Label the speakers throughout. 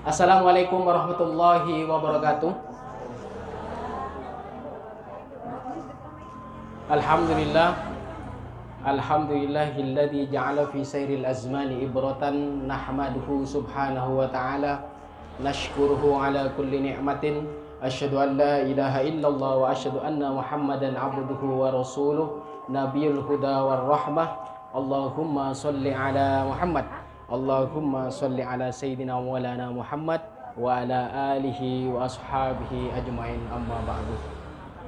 Speaker 1: Assalamualaikum warahmatullahi wabarakatuh. Alhamdulillah. Alhamdulillahilladzi ja'ala fi sayril azmani ibratan nahmaduhu subhanahu wa ta'ala nashkuruhu ala kulli ni'matin asyhadu an la ilaha illallah wa asyhadu anna muhammadan abduhu wa rasuluh nabiyul huda war rahmah. Allahumma sholli ala Muhammad. Allahumma sholli ala sayyidina maulana Muhammad wa ala alihi wa ashabihi ajmain, amma ba'du.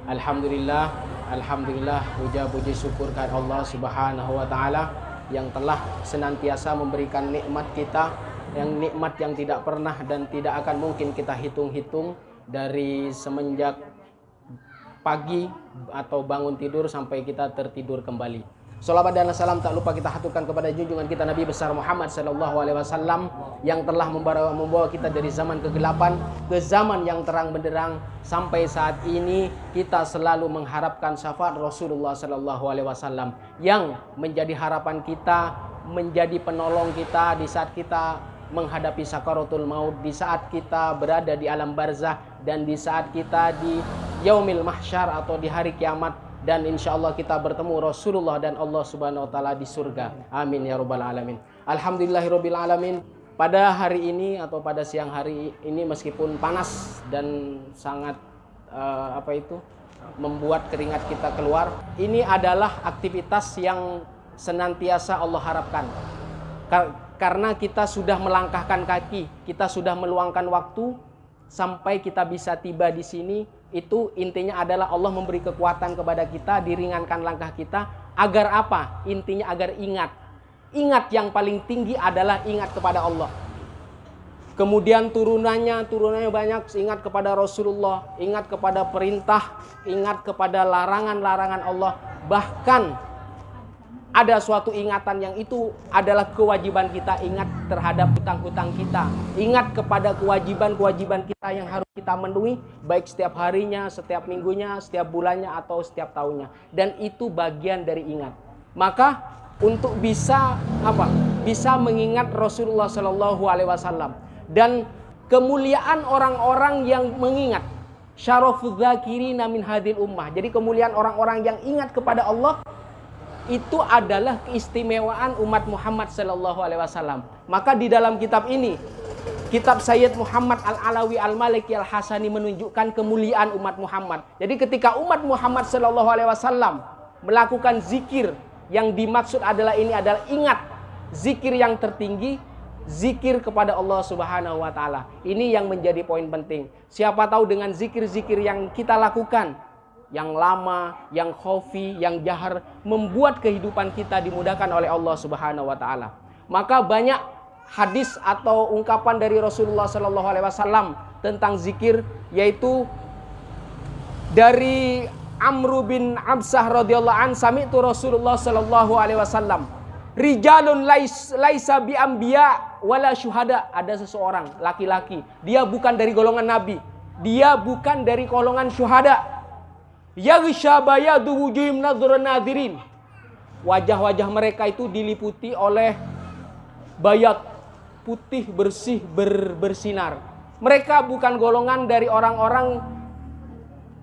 Speaker 1: Alhamdulillah, alhamdulillah, puja-puji syukur kepada Allah Subhanahu wa taala yang telah senantiasa memberikan nikmat kita, yang nikmat yang tidak pernah dan tidak akan mungkin kita hitung-hitung dari semenjak pagi atau bangun tidur sampai kita tertidur kembali. Salawat dan salam tak lupa kita haturkan kepada junjungan kita Nabi besar Muhammad sallallahu alaihi wasallam yang telah membawa kita dari zaman kegelapan ke zaman yang terang benderang. Sampai saat ini kita selalu mengharapkan syafaat Rasulullah sallallahu alaihi wasallam yang menjadi harapan kita, menjadi penolong kita di saat kita menghadapi sakaratul maut, di saat kita berada di alam barzah, dan di saat kita di yaumil mahsyar atau di hari kiamat. Dan insya Allah kita bertemu Rasulullah dan Allah subhanahu wa ta'ala di surga. Amin ya rabbal alamin. Alhamdulillahirabbil alamin. Pada hari ini atau pada siang hari ini meskipun panas dan sangat membuat keringat kita keluar, ini adalah aktivitas yang senantiasa Allah harapkan. Karena kita sudah melangkahkan kaki, kita sudah meluangkan waktu sampai kita bisa tiba di sini. Itu intinya adalah Allah memberi kekuatan kepada kita, diringankan langkah kita. Agar apa? Intinya agar ingat. Ingat yang paling tinggi adalah ingat kepada Allah. Kemudian turunannya banyak. Ingat kepada Rasulullah, ingat kepada perintah, ingat kepada larangan-larangan Allah. Bahkan ada suatu ingatan yang itu adalah kewajiban kita, ingat terhadap hutang-hutang kita. Ingat kepada kewajiban-kewajiban kita yang harus kita memenuhi, baik setiap harinya, setiap minggunya, setiap bulannya, atau setiap tahunnya. Dan itu bagian dari ingat. Maka untuk bisa mengingat Rasulullah Shallallahu Alaihi Wasallam dan kemuliaan orang-orang yang mengingat. Syarafudz dzakirina min hadhil ummah. Jadi kemuliaan orang-orang yang ingat kepada Allah itu adalah keistimewaan umat Muhammad sallallahu alaihi wasallam. Maka di dalam kitab ini, kitab Sayyid Muhammad Al-Alawi Al-Maliki Al-Hasani menunjukkan kemuliaan umat Muhammad. Jadi ketika umat Muhammad sallallahu alaihi wasallam melakukan zikir, yang dimaksud adalah ingat, zikir yang tertinggi, zikir kepada Allah Subhanahu wa taala. Ini yang menjadi poin penting. Siapa tahu dengan zikir-zikir yang kita lakukan, yang lama, yang khafi, yang jahar, membuat kehidupan kita dimudahkan oleh Allah Subhanahu wa taala. Maka banyak hadis atau ungkapan dari Rasulullah sallallahu alaihi wasallam tentang zikir, yaitu dari Amr bin Absah radhiyallahu an, sami'tu Rasulullah sallallahu alaihi wasallam, rijalun laisa bi anbiya wala syuhada. Ada seseorang laki-laki, dia bukan dari golongan nabi, dia bukan dari golongan syuhada. Yaghsha bayadu wujuhim nadhran nadirin. Wajah-wajah mereka itu diliputi oleh bayat, putih bersih bersinar. Mereka bukan golongan dari orang-orang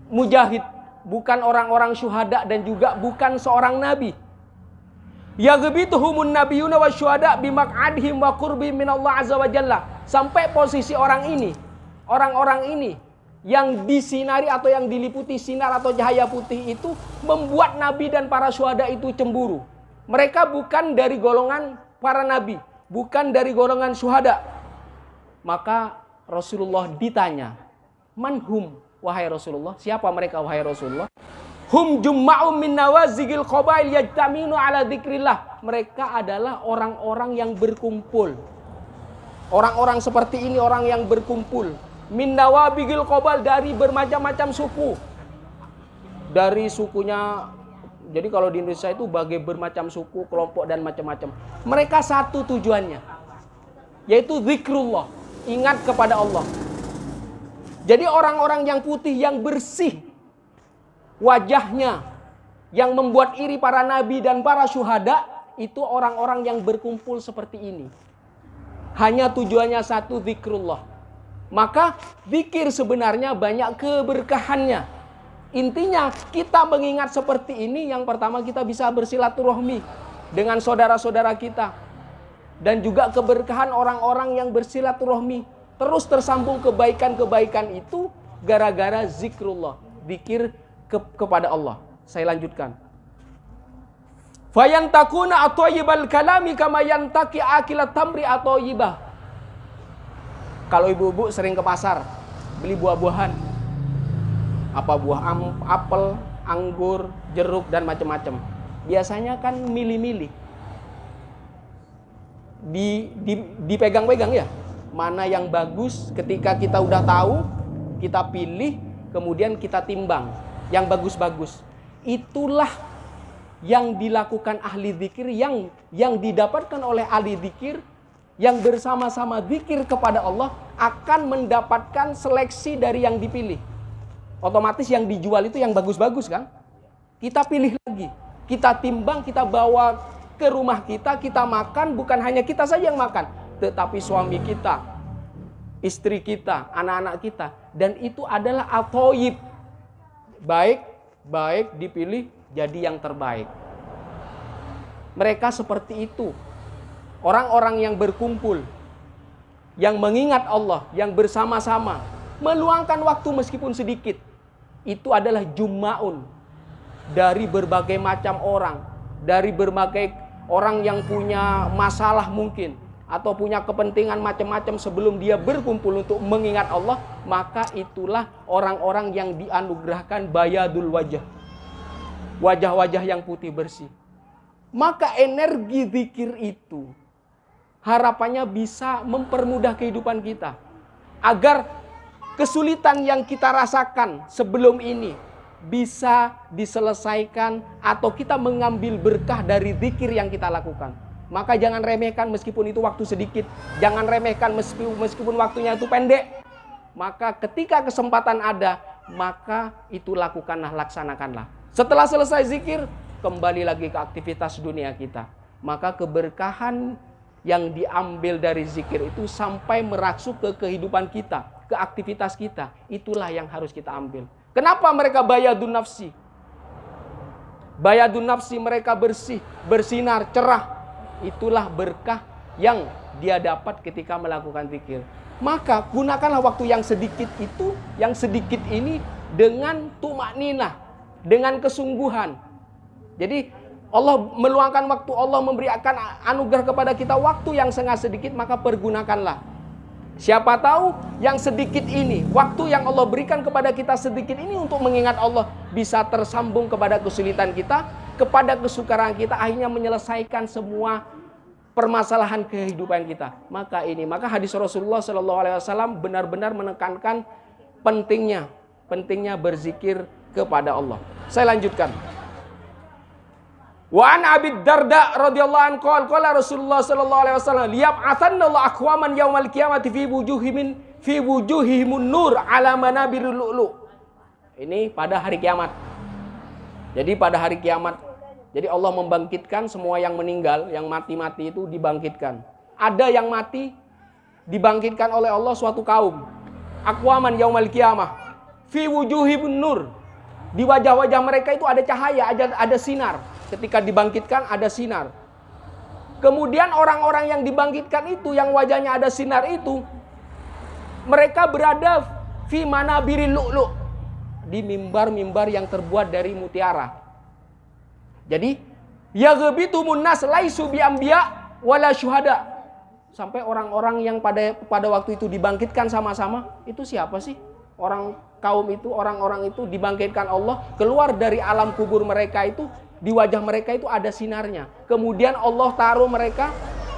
Speaker 1: mujahid, bukan orang-orang syuhada, dan juga bukan seorang nabi. Yaghbituhumun nabiyuna wasyuhada bimaq'adhim wa qurbihim minallah azza wa jalla. Sampai posisi orang-orang ini yang disinari atau yang diliputi sinar atau cahaya putih itu membuat nabi dan para syuhada itu cemburu. Mereka bukan dari golongan para nabi, bukan dari golongan syuhada. Maka Rasulullah ditanya, manhum, wahai Rasulullah, siapa mereka wahai Rasulullah? Hum jumma'um min nawazigil qabail yajtaminu ala dzikrillah. Mereka adalah orang-orang yang berkumpul. Orang-orang seperti ini orang yang berkumpul. Min nawabigil qabal, dari bermacam-macam suku. Dari sukunya, jadi kalau di Indonesia itu bagi bermacam suku, kelompok dan macam-macam. Mereka satu tujuannya, yaitu zikrullah, ingat kepada Allah. Jadi orang-orang yang putih, yang bersih wajahnya, yang membuat iri para nabi dan para syuhada, itu orang-orang yang berkumpul seperti ini. Hanya tujuannya satu, zikrullah. Maka zikir sebenarnya banyak keberkahannya. Intinya kita mengingat seperti ini, yang pertama kita bisa bersilaturahmi dengan saudara-saudara kita. Dan juga keberkahan orang-orang yang bersilaturahmi. Terus tersambung kebaikan-kebaikan itu gara-gara zikrullah. Zikir kepada Allah. Saya lanjutkan. Fayantakuna atoyibal kalami kama yantaki akilat tamri atoyibah. Kalau ibu-ibu sering ke pasar beli buah-buahan, apa buah apel, anggur, jeruk dan macam-macam. Biasanya kan milih-milih. Dipegang-pegang ya. Mana yang bagus, ketika kita udah tahu, kita pilih, kemudian kita timbang yang bagus-bagus. Itulah yang dilakukan ahli zikir, yang didapatkan oleh ahli zikir, yang bersama-sama zikir kepada Allah akan mendapatkan seleksi dari yang dipilih. Otomatis yang dijual itu yang bagus-bagus kan? Kita pilih lagi, kita timbang, kita bawa ke rumah kita, kita makan. Bukan hanya kita saja yang makan, tetapi suami kita, istri kita, anak-anak kita. Dan itu adalah at-thayyib. Baik dipilih jadi yang terbaik. Mereka seperti itu. Orang-orang yang berkumpul, yang mengingat Allah, yang bersama-sama, meluangkan waktu meskipun sedikit. Itu adalah jum'aun dari berbagai macam orang, dari berbagai orang yang punya masalah mungkin, atau punya kepentingan macam-macam sebelum dia berkumpul untuk mengingat Allah. Maka itulah orang-orang yang dianugerahkan bayadul wajah, wajah-wajah yang putih bersih. Maka energi zikir itu harapannya bisa mempermudah kehidupan kita, agar kesulitan yang kita rasakan sebelum ini bisa diselesaikan, atau kita mengambil berkah dari zikir yang kita lakukan. Maka jangan remehkan meskipun itu waktu sedikit, jangan remehkan meskipun waktunya itu pendek. Maka ketika kesempatan ada, maka itu lakukanlah, laksanakanlah. Setelah selesai zikir, kembali lagi ke aktivitas dunia kita. Maka keberkahan yang diambil dari zikir itu sampai merasuk ke kehidupan kita, ke aktivitas kita. Itulah yang harus kita ambil. Kenapa mereka bayadun nafsi? Bayadun nafsi, mereka bersih, bersinar, cerah. Itulah berkah yang dia dapat ketika melakukan zikir. Maka gunakanlah waktu yang sedikit itu, yang sedikit ini dengan tumakninah, dengan kesungguhan. Jadi Allah meluangkan waktu, Allah memberikan anugerah kepada kita waktu yang sangat sedikit, maka pergunakanlah. Siapa tahu yang sedikit ini, waktu yang Allah berikan kepada kita sedikit ini untuk mengingat Allah, bisa tersambung kepada kesulitan kita, kepada kesukaran kita, akhirnya menyelesaikan semua permasalahan kehidupan kita. Maka hadis Rasulullah SAW benar-benar menekankan pentingnya berzikir kepada Allah. Saya lanjutkan. Wa an Abi Darda radhiyallahu anhu qala Rasulullah sallallahu alaihi wasallam liyab'atsanallahu aqwaman yaumal qiyamati fi wujuhihimun nur ala manabirul lu'lu. Ini pada hari kiamat. Jadi pada hari kiamat, jadi Allah membangkitkan semua yang meninggal, yang mati-mati itu dibangkitkan. Ada yang mati dibangkitkan oleh Allah suatu kaum. Aqwaman yaumal qiyamah fi wujuhihimun nur. Di wajah-wajah mereka itu ada cahaya, ada sinar. Ketika dibangkitkan ada sinar. Kemudian orang-orang yang dibangkitkan itu, yang wajahnya ada sinar itu, mereka berada fi manabiril lu'lu, di mimbar-mimbar yang terbuat dari mutiara. Jadi yaghbitumun nas laisu bi anbiya wala syuhada. Sampai orang-orang yang pada waktu itu dibangkitkan sama-sama, itu siapa sih? Orang-orang itu dibangkitkan Allah, keluar dari alam kubur mereka itu. Di wajah mereka itu ada sinarnya. Kemudian Allah taruh mereka,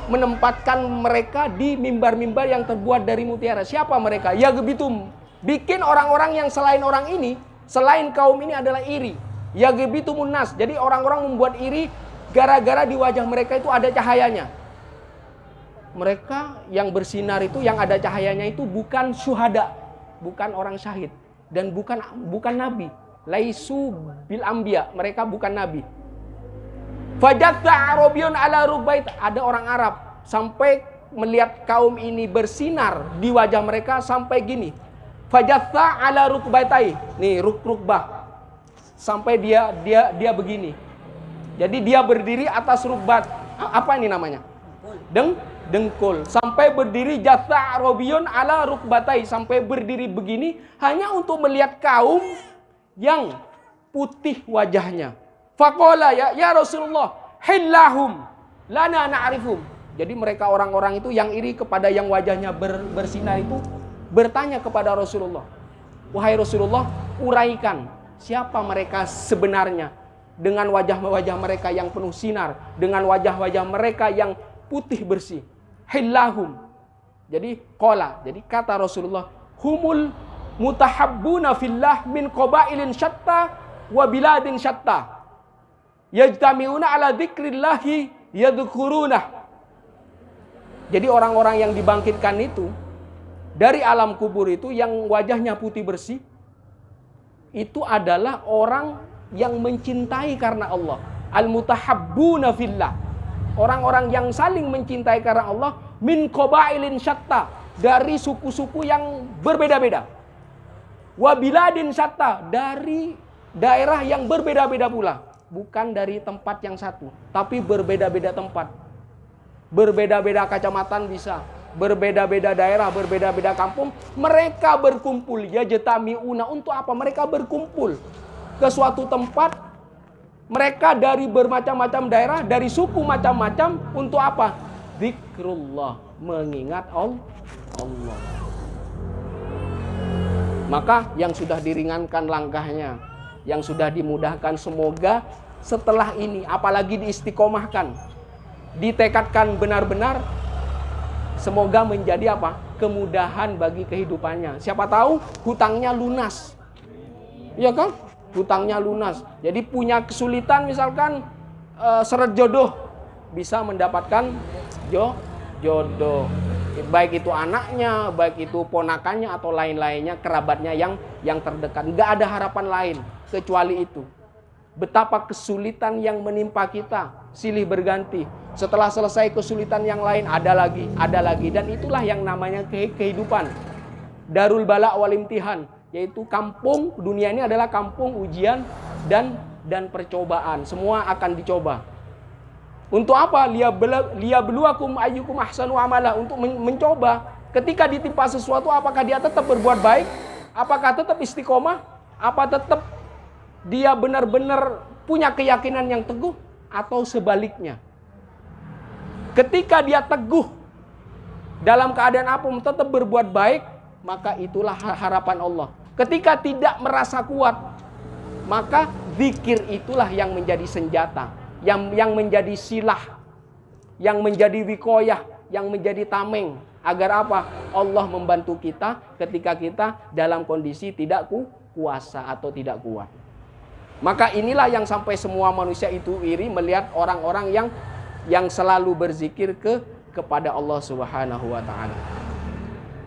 Speaker 1: menempatkan mereka di mimbar-mimbar yang terbuat dari mutiara. Siapa mereka? Ya gebitum. Bikin orang-orang yang selain orang ini, selain kaum ini adalah iri. Ya gebitumun nas. Jadi orang-orang membuat iri gara-gara di wajah mereka itu ada cahayanya. Mereka yang bersinar itu, yang ada cahayanya itu bukan syuhada, bukan orang syahid, dan bukan nabi. Laisu bil anbiya, mereka bukan nabi. Fajatta Arabiun ala rugbait, ada orang Arab sampai melihat kaum ini bersinar di wajah mereka sampai gini. Fajatha ala rukbatai. Nih rukbah. Sampai dia begini. Jadi dia berdiri atas rukbat. Apa ini namanya? Dengkul. Sampai berdiri jatha robiyun ala rukbatai. Sampai berdiri begini hanya untuk melihat kaum yang putih wajahnya. Faqala ya Rasulullah, hillahum lana na'rifum. Jadi mereka orang-orang itu yang iri kepada yang wajahnya bersinar itu bertanya kepada Rasulullah, wahai Rasulullah, uraikan siapa mereka sebenarnya dengan wajah-wajah mereka yang penuh sinar, dengan wajah-wajah mereka yang putih bersih. Hillahum. Jadi qala, jadi kata Rasulullah, humul mutahabbuna fillah min qabailin syatta wa biladin syatta. Yajtami'una ala dzikrillahi yadhkurunah. Jadi orang-orang yang dibangkitkan itu dari alam kubur itu yang wajahnya putih bersih itu adalah orang yang mencintai karena Allah. Al-mutahabbuna fillah. Orang-orang yang saling mencintai karena Allah min qabailin syatta, dari suku-suku yang berbeda-beda. Wa biladin syatta, dari daerah yang berbeda-beda pula. Bukan dari tempat yang satu, tapi berbeda-beda tempat. Berbeda-beda kecamatan bisa, berbeda-beda daerah, berbeda-beda kampung. Mereka berkumpul, ya jetamiuna. Untuk apa? Mereka berkumpul ke suatu tempat. Mereka dari bermacam-macam daerah, dari suku macam-macam. Untuk apa? Zikrullah, mengingat Allah. Maka yang sudah diringankan langkahnya, yang sudah dimudahkan, semoga setelah ini apalagi diistiqomahkan, ditekadkan benar-benar, semoga menjadi apa? Kemudahan bagi kehidupannya. Siapa tahu hutangnya lunas. Iya kan? Hutangnya lunas. Jadi punya kesulitan misalkan seret jodoh, bisa mendapatkan jodoh. Baik itu anaknya, baik itu ponakannya atau lain-lainnya, kerabatnya yang terdekat. Nggak ada harapan lain kecuali itu. Betapa kesulitan yang menimpa kita silih berganti. Setelah selesai kesulitan yang lain ada lagi. Dan itulah yang namanya kehidupan. Darul bala wal imtihan, yaitu kampung dunia ini adalah kampung ujian dan percobaan. Semua akan dicoba. Untuk apa? Liyabluwakum ayyukum ahsanu amala, untuk mencoba. Ketika ditimpa sesuatu, apakah dia tetap berbuat baik? Apakah tetap istiqomah? Apa tetap dia benar-benar punya keyakinan yang teguh? Atau sebaliknya? Ketika dia teguh dalam keadaan apapun tetap berbuat baik, maka itulah harapan Allah. Ketika tidak merasa kuat, maka zikir itulah yang menjadi senjata, yang menjadi silah, yang menjadi wikoyah, yang menjadi tameng. Agar apa? Allah membantu kita ketika kita dalam kondisi tidak kuasa atau tidak kuat. Maka inilah yang sampai semua manusia itu iri melihat orang-orang yang selalu berzikir kepada Allah Subhanahu wa taala.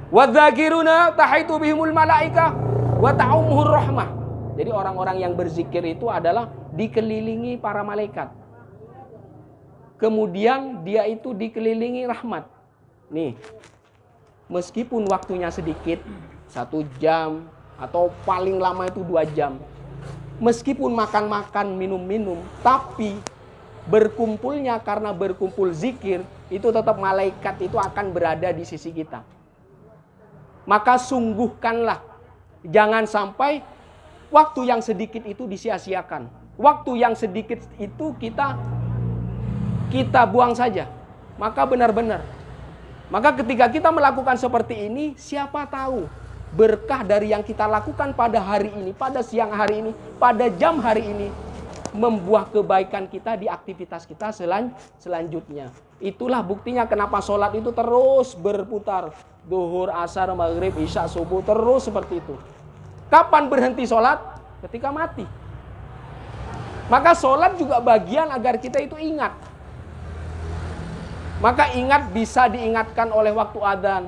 Speaker 1: Wadzakiruna tahaitu bihimul malaika wa ta'umuhur rahmah. Jadi orang-orang yang berzikir itu adalah dikelilingi para malaikat. Kemudian dia itu dikelilingi rahmat. Nih, meskipun waktunya sedikit, 1 jam atau paling lama itu 2 jam. Meskipun makan-makan, minum-minum, tapi berkumpulnya karena berkumpul zikir, itu tetap malaikat itu akan berada di sisi kita. Maka sungguhkanlah, jangan sampai waktu yang sedikit itu disia-siakan. Waktu yang sedikit itu kita buang saja. Maka benar-benar. Maka ketika kita melakukan seperti ini, siapa tahu berkah dari yang kita lakukan pada hari ini, pada siang hari ini, pada jam hari ini, membuah kebaikan kita di aktivitas kita selanjutnya. Itulah buktinya kenapa sholat itu terus berputar. Duhur, asar, maghrib, isya, subuh, terus seperti itu. Kapan berhenti sholat? Ketika mati. Maka sholat juga bagian agar kita itu ingat. Maka ingat bisa diingatkan oleh waktu adzan,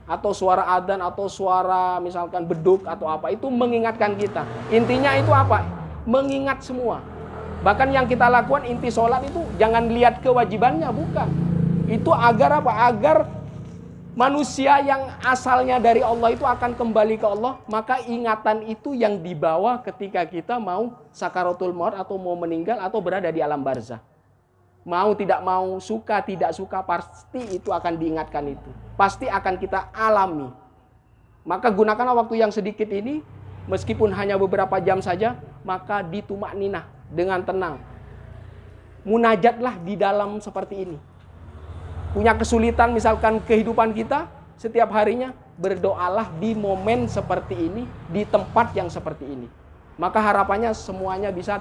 Speaker 1: atau suara adzan, atau suara misalkan beduk atau apa, itu mengingatkan kita. Intinya itu apa? Mengingat semua. Bahkan yang kita lakukan inti sholat itu jangan lihat kewajibannya, bukan. Itu agar apa? Agar manusia yang asalnya dari Allah itu akan kembali ke Allah, maka ingatan itu yang dibawa ketika kita mau sakaratul maut atau mau meninggal atau berada di alam barzah. Mau tidak mau, suka tidak suka, pasti itu akan diingatkan itu. Pasti akan kita alami. Maka gunakanlah waktu yang sedikit ini, meskipun hanya beberapa jam saja, maka ditumak ninah dengan tenang. Munajatlah di dalam seperti ini. Punya kesulitan misalkan kehidupan kita, setiap harinya berdoalah di momen seperti ini, di tempat yang seperti ini. Maka harapannya semuanya bisa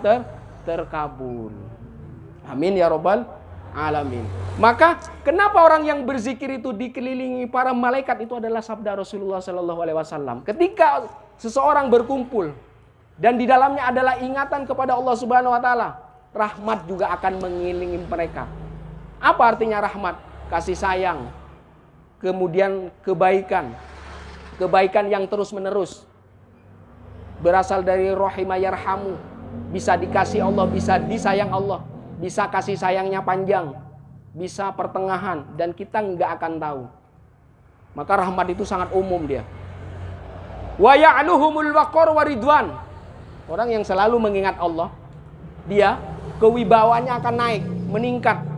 Speaker 1: terkabul. Amin ya robbal alamin. Maka kenapa orang yang berzikir itu dikelilingi para malaikat, itu adalah sabda Rasulullah SAW. Ketika seseorang berkumpul dan di dalamnya adalah ingatan kepada Allah Subhanahu Wa Taala, rahmat juga akan mengelilingi mereka. Apa artinya rahmat? Kasih sayang, kemudian kebaikan yang terus menerus, berasal dari rahimah yarhamu, bisa dikasih Allah, bisa disayang Allah, bisa kasih sayangnya panjang, bisa pertengahan, dan kita nggak akan tahu. Maka rahmat itu sangat umum dia. Wa ya'luhumul waqar waridwan, orang yang selalu mengingat Allah, dia kewibawanya akan naik, meningkat.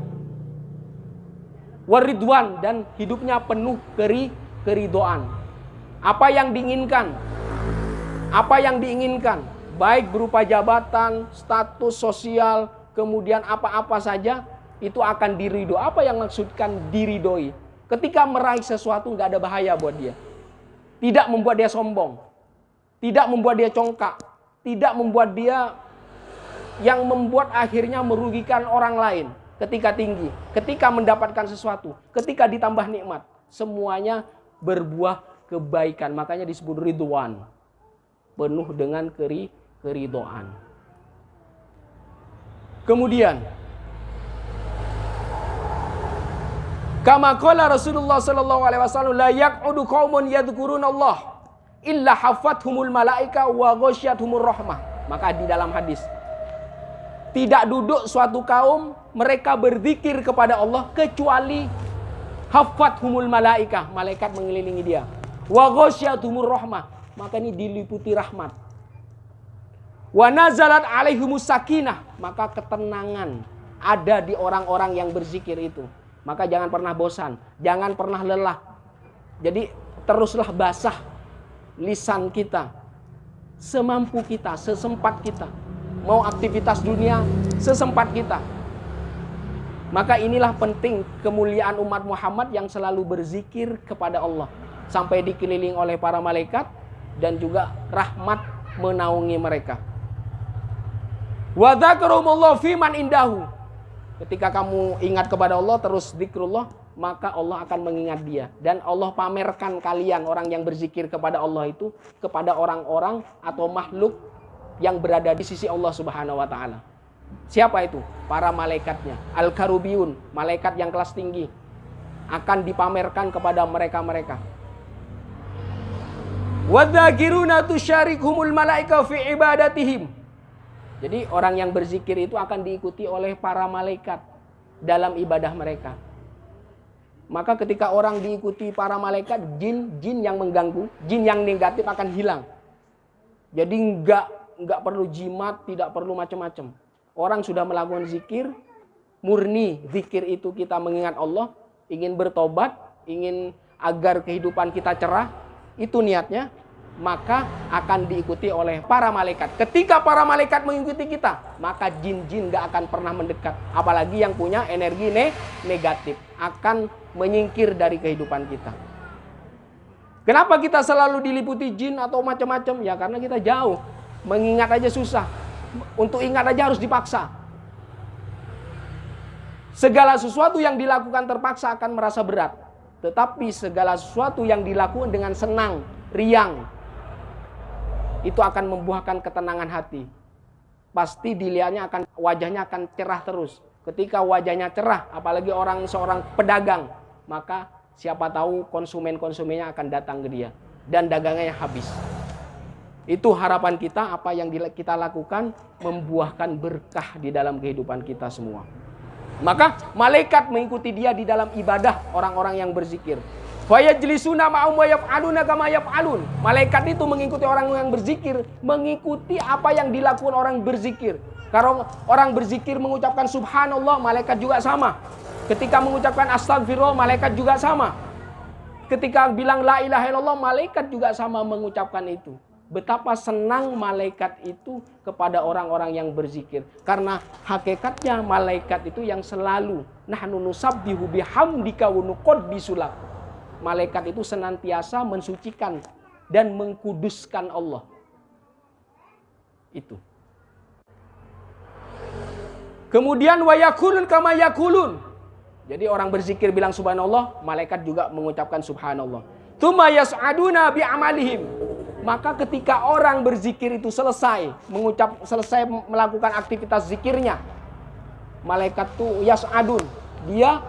Speaker 1: Waridwan, dan hidupnya penuh keridoan. Apa yang diinginkan, baik berupa jabatan, status sosial, kemudian apa-apa saja, itu akan diridho. Apa yang maksudkan diridhoi? Ketika meraih sesuatu nggak ada bahaya buat dia. Tidak membuat dia sombong, tidak membuat dia congkak, tidak membuat dia yang membuat akhirnya merugikan orang lain. Ketika tinggi, ketika mendapatkan sesuatu, ketika ditambah nikmat, semuanya berbuah kebaikan. Makanya disebut ridwan, penuh dengan keridoan. Kemudian, kama qala Rasulullah sallallahu alaihi wasallam, la yaq'udu qaumun yadhkurunallah illa hafathumul malaika wa ghasyiyatuhumur rahmah. Maka di dalam hadis, tidak duduk suatu kaum mereka berzikir kepada Allah kecuali hafathumul malaika, malaikat mengelilingi dia. Wa ghasyiyatuhumur rahmah, maka ini diliputi rahmat. Wa nazalat alaihimus sakinah, maka ketenangan ada di orang-orang yang berzikir itu. Maka jangan pernah bosan, jangan pernah lelah. Jadi teruslah basah lisan kita, semampu kita, sesempat kita. Mau aktivitas dunia sesempat kita. Maka inilah penting kemuliaan umat Muhammad yang selalu berzikir kepada Allah, sampai dikelilingi oleh para malaikat dan juga rahmat menaungi mereka. Wa dzakarumullah fi man indahu. Ketika kamu ingat kepada Allah, terus zikrullah, maka Allah akan mengingat dia. Dan Allah pamerkan kalian orang yang berzikir kepada Allah itu kepada orang-orang atau makhluk yang berada di sisi Allah Subhanahu wa taala. Siapa itu? Para malaikatnya. Al-Karubiyun, malaikat yang kelas tinggi, akan dipamerkan kepada mereka-mereka. Wadzakiruna tusyarikhumul malaika fi ibadatihim. Jadi orang yang berzikir itu akan diikuti oleh para malaikat dalam ibadah mereka. Maka ketika orang diikuti para malaikat, jin yang mengganggu, jin yang negatif akan hilang. Jadi enggak perlu jimat, tidak perlu macam-macam. Orang sudah melakukan zikir, murni zikir itu kita mengingat Allah, ingin bertobat, ingin agar kehidupan kita cerah, itu niatnya, maka akan diikuti oleh para malaikat. Ketika para malaikat mengikuti kita, maka jin-jin enggak akan pernah mendekat. Apalagi yang punya energi negatif, akan menyingkir dari kehidupan kita. Kenapa kita selalu diliputi jin atau macam-macam? Ya karena kita jauh. Mengingat aja susah. Untuk ingat aja harus dipaksa. Segala sesuatu yang dilakukan terpaksa akan merasa berat. Tetapi segala sesuatu yang dilakukan dengan senang, riang, itu akan membuahkan ketenangan hati. Pasti dilihatnya wajahnya akan cerah terus. Ketika wajahnya cerah, apalagi seorang pedagang, maka siapa tahu konsumennya akan datang ke dia. Dan dagangnya habis. Itu harapan kita, apa yang kita lakukan membuahkan berkah di dalam kehidupan kita semua. Maka malaikat mengikuti dia di dalam ibadah orang-orang yang berzikir. Fayajlisuna ma'um wa yaf'aluna kama yaf'alun. Malaikat itu mengikuti orang yang berzikir, mengikuti apa yang dilakukan orang berzikir. Kalau orang berzikir mengucapkan subhanallah, malaikat juga sama. Ketika mengucapkan astagfirullah, malaikat juga sama. Ketika bilang la ilaha illallah, malaikat juga sama mengucapkan itu. Betapa senang malaikat itu kepada orang-orang yang berzikir. Karena hakikatnya malaikat itu yang selalu nahnu nusabbihu bihamdika wa nuqaddisu lak. Malaikat itu senantiasa mensucikan dan mengkuduskan Allah. Itu. Kemudian wa yakulun kama yakulun. Jadi orang berzikir bilang subhanallah, malaikat juga mengucapkan subhanallah. Tsumma yas'aduna bi amalihim. Maka ketika orang berzikir itu selesai melakukan aktivitas zikirnya, malaikat itu yas'adun, dia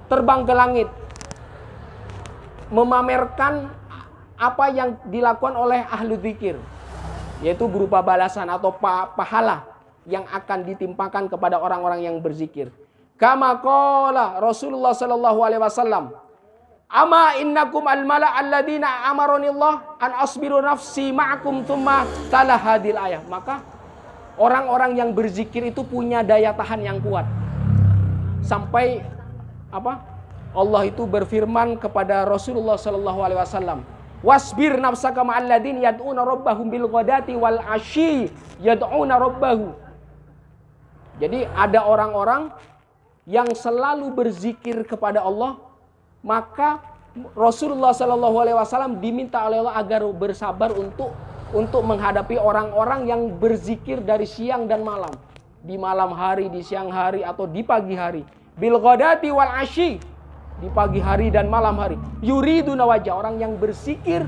Speaker 1: terbang ke langit memamerkan apa yang dilakukan oleh ahlu zikir, yaitu berupa balasan atau pahala yang akan ditimpakan kepada orang-orang yang berzikir. Kama qala Rasulullah sallallahu alaihi wasallam, "Ama innakum al-mala' alladziina amarunillah an asbiru nafsi ma'akum tsumma tala hadil ayah." Maka orang-orang yang berzikir itu punya daya tahan yang kuat. Sampai Allah itu berfirman kepada Rasulullah sallallahu alaihi wasallam, "Wasbir nafsaka ma'al ladzina yad'una rabbahum bil ghadati wal 'ashyi yad'una rabbahu." Jadi ada orang-orang yang selalu berzikir kepada Allah, maka Rasulullah sallallahu alaihi wasallam diminta oleh Allah agar bersabar untuk menghadapi orang-orang yang berzikir dari siang dan malam, di malam hari, di siang hari atau di pagi hari. Bil ghadati wal 'ashyi, di pagi hari dan malam hari. Yuriduna wajah, orang yang berzikir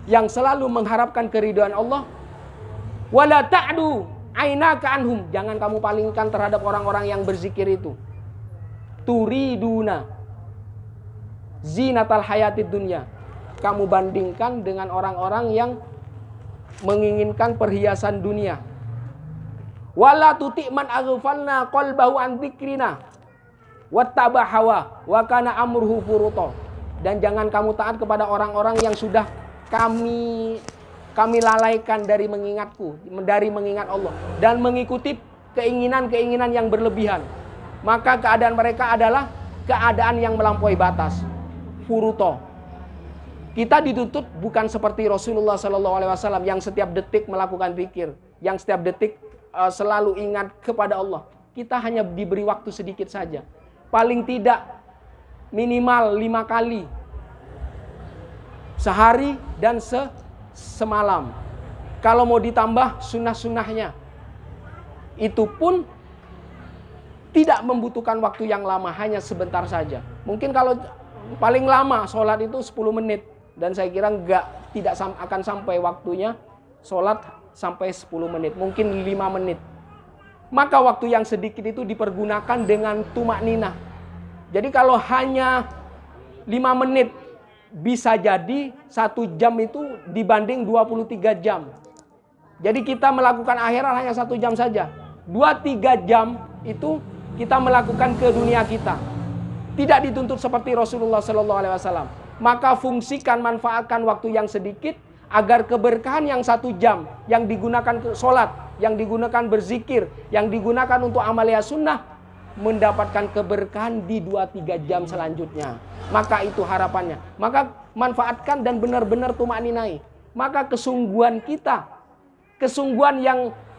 Speaker 1: yang selalu mengharapkan keridhaan Allah. Wala ta'du ainaka anhum, jangan kamu palingkan terhadap orang-orang yang berzikir itu. Turiduna zinatal hayatid dunya, kamu bandingkan dengan orang-orang yang menginginkan perhiasan dunia. Wala tuti man aghfalna qalbahu an dzikrina wattaba hawa wa kana amruhu furuta. Dan jangan kamu taat kepada orang-orang yang sudah kami lalaikan dari mengingatku, dari mengingat Allah, dan mengikuti keinginan-keinginan yang berlebihan. Maka keadaan mereka adalah keadaan yang melampaui batas. Furuto. Kita dituntut bukan seperti Rasulullah SAW yang setiap detik melakukan zikir, yang setiap detik selalu ingat kepada Allah. Kita hanya diberi waktu sedikit saja. Paling tidak minimal 5 kali sehari dan semalam. Kalau mau ditambah sunnah-sunnahnya, itu pun tidak membutuhkan waktu yang lama, hanya sebentar saja. Mungkin kalau paling lama sholat itu 10 menit. Dan saya kira tidak akan sampai waktunya sholat sampai 10 menit. Mungkin 5 menit. Maka waktu yang sedikit itu dipergunakan dengan tumak ninah. Jadi kalau hanya 5 menit, bisa jadi 1 jam itu dibanding 23 jam. Jadi kita melakukan akhirat hanya 1 jam saja. 2-3 jam itu kita melakukan ke dunia kita. Tidak dituntut seperti Rasulullah SAW. Maka fungsikan, manfaatkan waktu yang sedikit agar keberkahan yang 1 jam yang digunakan ke sholat, yang digunakan berzikir, yang digunakan untuk amalia sunnah, mendapatkan keberkahan di 2-3 jam selanjutnya. Maka itu harapannya. Maka manfaatkan dan benar-benar tumaninai. Maka kesungguhan kita, kesungguhan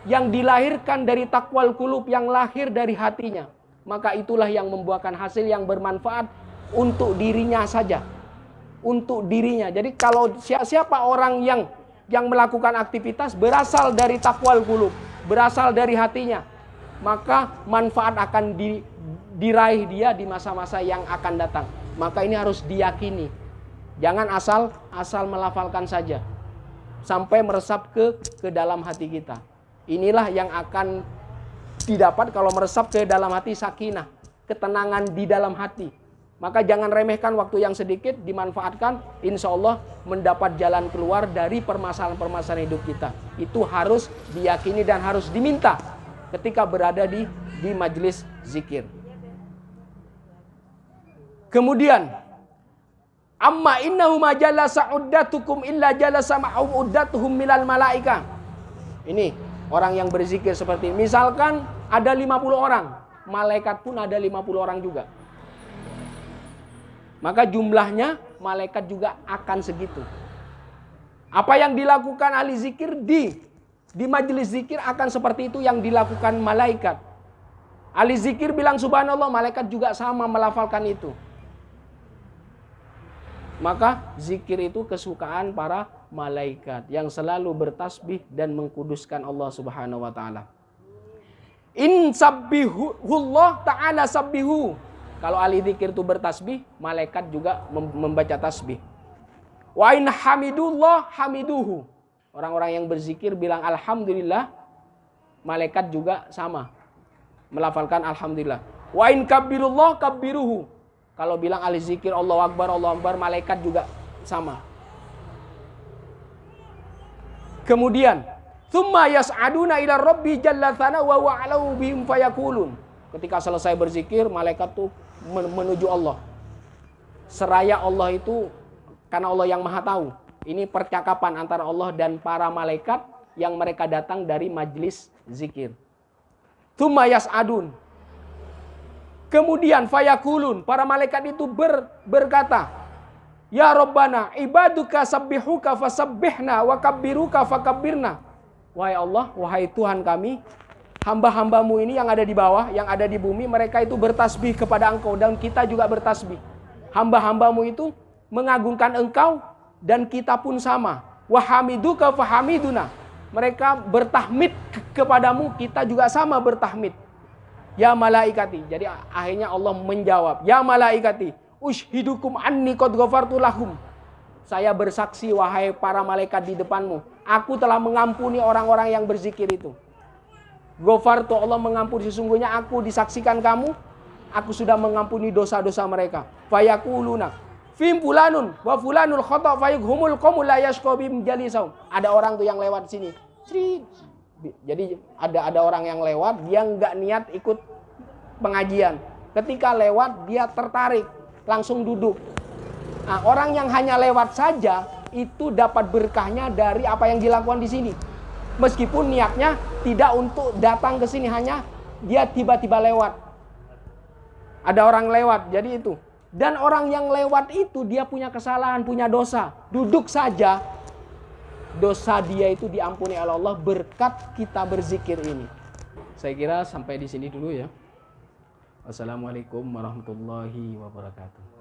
Speaker 1: yang dilahirkan dari takwal qulub, yang lahir dari hatinya, maka itulah yang membuahkan hasil yang bermanfaat untuk dirinya saja. Untuk dirinya. Jadi kalau siapa orang yang melakukan aktivitas berasal dari takwal qulub, berasal dari hatinya, maka manfaat akan diraih dia di masa-masa yang akan datang. Maka ini harus diyakini. Jangan asal melafalkan saja sampai meresap ke dalam hati kita. Inilah yang akan didapat kalau meresap ke dalam hati, sakinah, ketenangan di dalam hati. Maka jangan remehkan waktu yang sedikit, dimanfaatkan, insya Allah mendapat jalan keluar dari permasalahan-permasalahan hidup kita. Itu harus diyakini dan harus diminta ketika berada di majelis zikir. Kemudian Amma innahu ma jalasa uddatukum illa jalasa ma'um uddatuhum minal malaika. Ini orang yang berzikir seperti ini. Misalkan ada 50 orang, malaikat pun ada 50 orang juga. Maka jumlahnya malaikat juga akan segitu. Apa yang dilakukan ahli zikir di majelis zikir akan seperti itu yang dilakukan malaikat. Ahli zikir bilang subhanallah, malaikat juga sama melafalkan itu. Maka zikir itu kesukaan para malaikat yang selalu bertasbih dan mengkuduskan Allah Subhanahu wa taala. In sabbihullah ta'ala sabbihu. Kalau ahli zikir itu bertasbih, malaikat juga membaca tasbih. Wa in hamidullah hamiduhu. Orang-orang yang berzikir bilang alhamdulillah, malaikat juga sama melafalkan alhamdulillah. Wa in kabbirullah kabbiruhu. Kalau bilang ahli zikir Allahu Akbar, malaikat juga sama. Kemudian, tsumma yas'aduna ila rabbi jalla tsana wa wa'alau bihim fayaqulun. Ketika selesai berzikir, malaikat tuh menuju Allah. Seraya Allah itu karena Allah yang Maha Tahu. Ini percakapan antara Allah dan para malaikat yang mereka datang dari majlis zikir. Tsumma yas'adun. Kemudian fayaqulun, para malaikat itu berkata, ya Rabbana ibaduka sabbihuka fasabbihna wa kabbiruka fakabbirna. Wahai Allah, wahai Tuhan kami, hamba-hambamu ini yang ada di bawah, yang ada di bumi, mereka itu bertasbih kepada Engkau dan kita juga bertasbih. Hamba-hambamu itu mengagungkan Engkau dan kita pun sama. Wahamiduka fahamiduna. Mereka bertahmid kepadamu, kita juga sama bertahmid. Ya malaikati. Jadi akhirnya Allah menjawab, ya malaikati, ushidukum anni qad ghafartu lahum. Saya bersaksi wahai para malaikat di depanmu, aku telah mengampuni orang-orang yang berzikir itu. Ghafartu, Allah mengampuni, sesungguhnya aku disaksikan kamu, aku sudah mengampuni dosa-dosa mereka. Fayaquluna fim fulanun wa fulanul khata fayughumul qawmul la yashqabim jalisahum. Ada orang tuh yang lewat sini. Jadi ada orang yang lewat, dia nggak niat ikut pengajian. Ketika lewat dia tertarik, langsung duduk. Nah, orang yang hanya lewat saja itu dapat berkahnya dari apa yang dilakukan di sini. Meskipun niatnya tidak untuk datang ke sini, hanya dia tiba-tiba lewat. Ada orang lewat, jadi itu. Dan orang yang lewat itu dia punya kesalahan, punya dosa. Duduk saja, dosa dia itu diampuni oleh Allah berkat kita berzikir ini. Saya kira sampai di sini dulu ya. Wassalamualaikum warahmatullahi wabarakatuh.